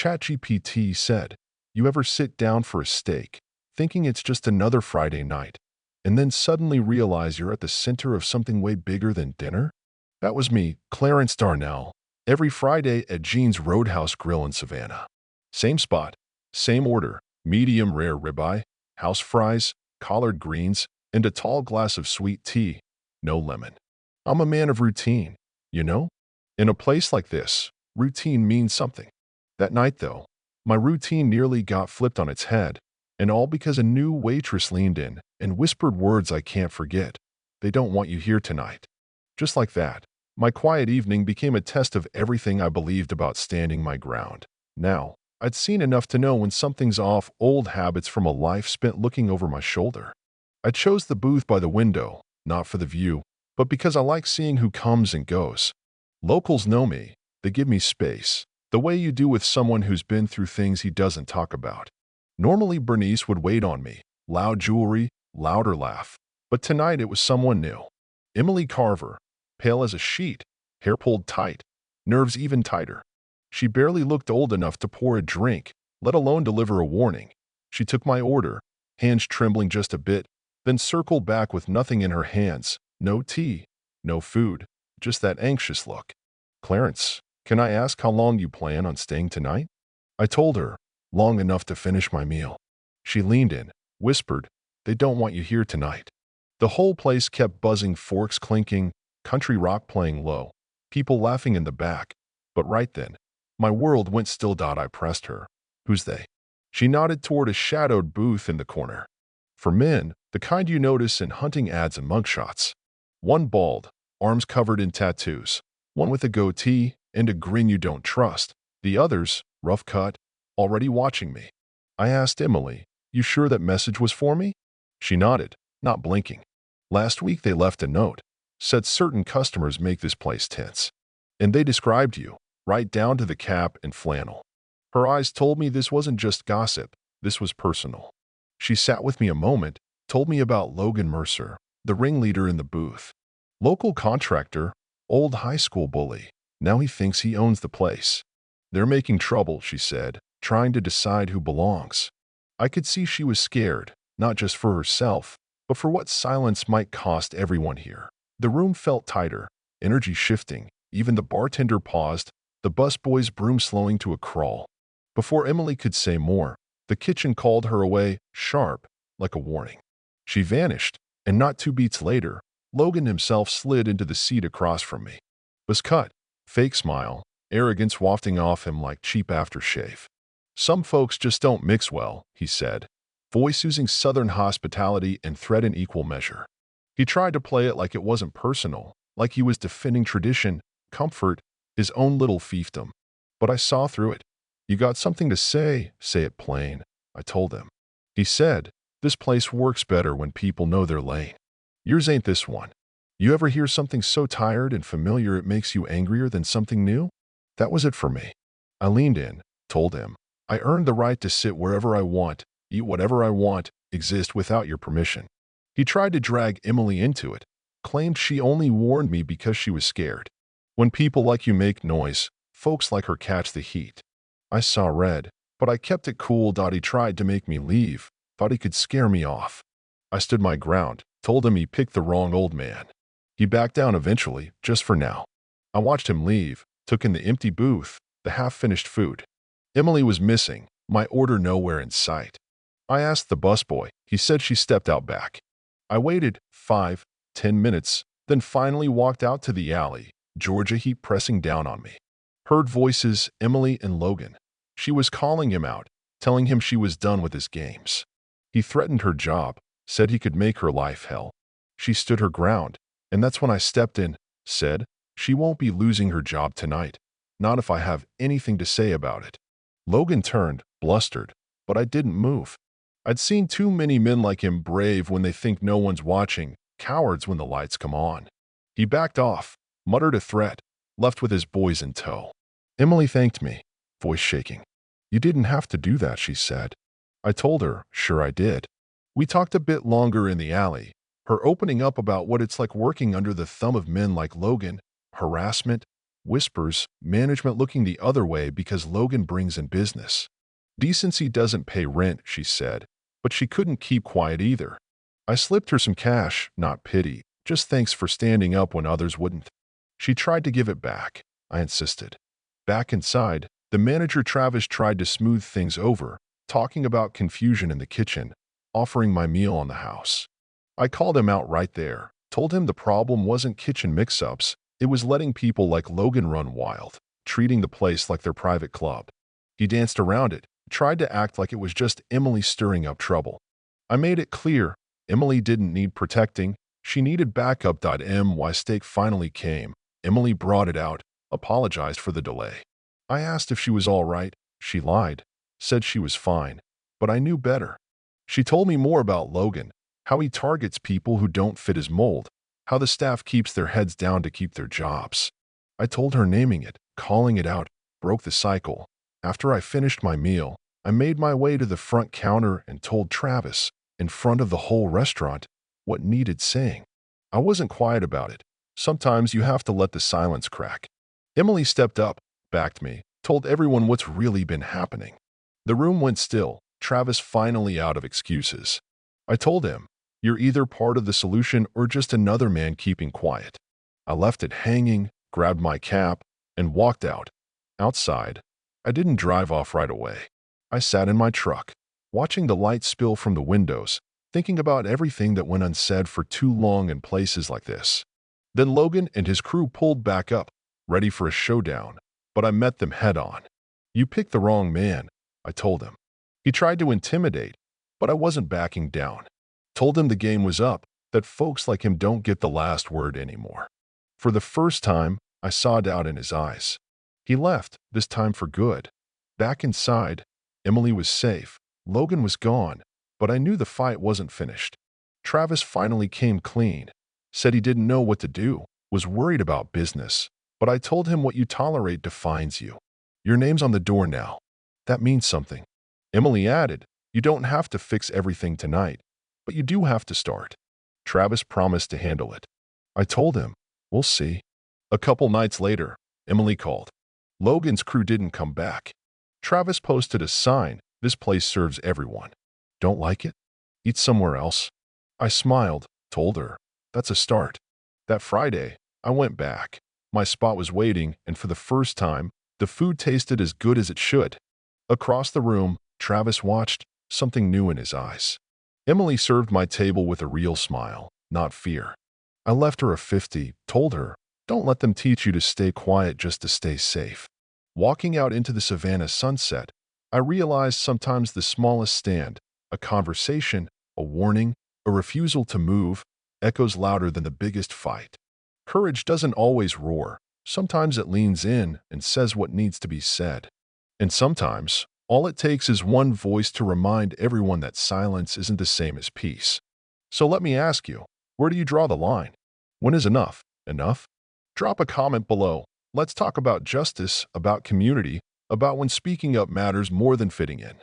ChatGPT said, you ever sit down for a steak, thinking it's just another Friday night, and then suddenly realize you're at the center of something way bigger than dinner? That was me, Clarence Darnell, every Friday at Gene's Roadhouse Grill in Savannah. Same spot, same order, medium rare ribeye, house fries, collard greens, and a tall glass of sweet tea, no lemon. I'm a man of routine, you know? In a place like this, routine means something. That night, though, my routine nearly got flipped on its head, and all because a new waitress leaned in and whispered words I can't forget. They don't want you here tonight. Just like that, my quiet evening became a test of everything I believed about standing my ground. Now, I'd seen enough to know when something's off, old habits from a life spent looking over my shoulder. I chose the booth by the window, not for the view, but because I like seeing who comes and goes. Locals know me. They give me space, the way you do with someone who's been through things he doesn't talk about. Normally, Bernice would wait on me, loud jewelry, louder laugh. But tonight it was someone new. Emily Carver, pale as a sheet, hair pulled tight, nerves even tighter. She barely looked old enough to pour a drink, let alone deliver a warning. She took my order, hands trembling just a bit, then circled back with nothing in her hands. No tea, no food, just that anxious look. Clarence, can I ask how long you plan on staying tonight? I told her, long enough to finish my meal. She leaned in, whispered, they don't want you here tonight. The whole place kept buzzing, forks clinking, country rock playing low, people laughing in the back. But right then, my world went still. I pressed her. Who's they? She nodded toward a shadowed booth in the corner. For men, the kind you notice in hunting ads and mugshots. One bald, arms covered in tattoos. One with a goatee and a grin you don't trust. The others, rough cut, already watching me. I asked Emily, you sure that message was for me? She nodded, not blinking. Last week they left a note. Said certain customers make this place tense. And they described you, right down to the cap and flannel. Her eyes told me this wasn't just gossip, this was personal. She sat with me a moment, told me about Logan Mercer, the ringleader in the booth. Local contractor, old high school bully. Now he thinks he owns the place. They're making trouble, she said, trying to decide who belongs. I could see she was scared, not just for herself, but for what silence might cost everyone here. The room felt tighter, energy shifting. Even the bartender paused, the busboy's broom slowing to a crawl. Before Emily could say more, the kitchen called her away, sharp, like a warning. She vanished, and not 2 beats later, Logan himself slid into the seat across from me. Was cut, fake smile, arrogance wafting off him like cheap aftershave. Some folks just don't mix well, he said, voice using southern hospitality and threat in equal measure. He tried to play it like it wasn't personal, like he was defending tradition, comfort, his own little fiefdom. But I saw through it. You got something to say it plain, I told him. He said, this place works better when people know their lane. Yours ain't this one. You ever hear something so tired and familiar it makes you angrier than something new? That was it for me. I leaned in, told him, I earned the right to sit wherever I want, eat whatever I want, exist without your permission. He tried to drag Emily into it, claimed she only warned me because she was scared. When people like you make noise, folks like her catch the heat. I saw red, but I kept it cool. He tried to make me leave, thought he could scare me off. I stood my ground, told him he picked the wrong old man. He backed down eventually, just for now. I watched him leave, took in the empty booth, the half-finished food. Emily was missing, my order nowhere in sight. I asked the busboy, he said she stepped out back. I waited 5, 10 minutes, then finally walked out to the alley, Georgia heat pressing down on me. Heard voices, Emily and Logan. She was calling him out, telling him she was done with his games. He threatened her job, said he could make her life hell. She stood her ground, and that's when I stepped in, said, she won't be losing her job tonight, not if I have anything to say about it. Logan turned, blustered, but I didn't move. I'd seen too many men like him, brave when they think no one's watching, cowards when the lights come on. He backed off, muttered a threat, left with his boys in tow. Emily thanked me, voice shaking. You didn't have to do that, she said. I told her, sure I did. We talked a bit longer in the alley, her opening up about what it's like working under the thumb of men like Logan, harassment, whispers, management looking the other way because Logan brings in business. Decency doesn't pay rent, she said, but she couldn't keep quiet either. I slipped her some cash, not pity, just thanks for standing up when others wouldn't. She tried to give it back. I insisted. Back inside, the manager Travis tried to smooth things over, talking about confusion in the kitchen, offering my meal on the house. I called him out right there, told him the problem wasn't kitchen mix-ups, it was letting people like Logan run wild, treating the place like their private club. He danced around it, tried to act like it was just Emily stirring up trouble. I made it clear, Emily didn't need protecting, she needed backup. My steak finally came. Emily brought it out, apologized for the delay. I asked if she was all right. She lied, said she was fine, but I knew better. She told me more about Logan, how he targets people who don't fit his mold, how the staff keeps their heads down to keep their jobs. I told her naming it, calling it out, broke the cycle. After I finished my meal, I made my way to the front counter and told Travis, in front of the whole restaurant, what needed saying. I wasn't quiet about it. Sometimes you have to let the silence crack. Emily stepped up, backed me, told everyone what's really been happening. The room went still, Travis finally out of excuses. I told him, you're either part of the solution or just another man keeping quiet. I left it hanging, grabbed my cap, and walked out. Outside, I didn't drive off right away. I sat in my truck, watching the light spill from the windows, thinking about everything that went unsaid for too long in places like this. Then Logan and his crew pulled back up, ready for a showdown, but I met them head-on. You picked the wrong man, I told him. He tried to intimidate, but I wasn't backing down. Told him the game was up, that folks like him don't get the last word anymore. For the first time, I saw doubt in his eyes. He left, this time for good. Back inside, Emily was safe, Logan was gone, but I knew the fight wasn't finished. Travis finally came clean, said he didn't know what to do, was worried about business, but I told him what you tolerate defines you. Your name's on the door now. That means something. Emily added, you don't have to fix everything tonight, but you do have to start. Travis promised to handle it. I told him, we'll see. A couple nights later, Emily called. Logan's crew didn't come back. Travis posted a sign, this place serves everyone. Don't like it? Eat somewhere else. I smiled, told her, that's a start. That Friday, I went back. My spot was waiting, and for the first time, the food tasted as good as it should. Across the room, Travis watched, something new in his eyes. Emily served my table with a real smile, not fear. I left her a 50, told her, don't let them teach you to stay quiet just to stay safe. Walking out into the Savannah sunset, I realized sometimes the smallest stand, a conversation, a warning, a refusal to move, echoes louder than the biggest fight. Courage doesn't always roar. Sometimes it leans in and says what needs to be said. And sometimes, all it takes is one voice to remind everyone that silence isn't the same as peace. So let me ask you, where do you draw the line? When is enough enough? Drop a comment below. Let's talk about justice, about community, about when speaking up matters more than fitting in.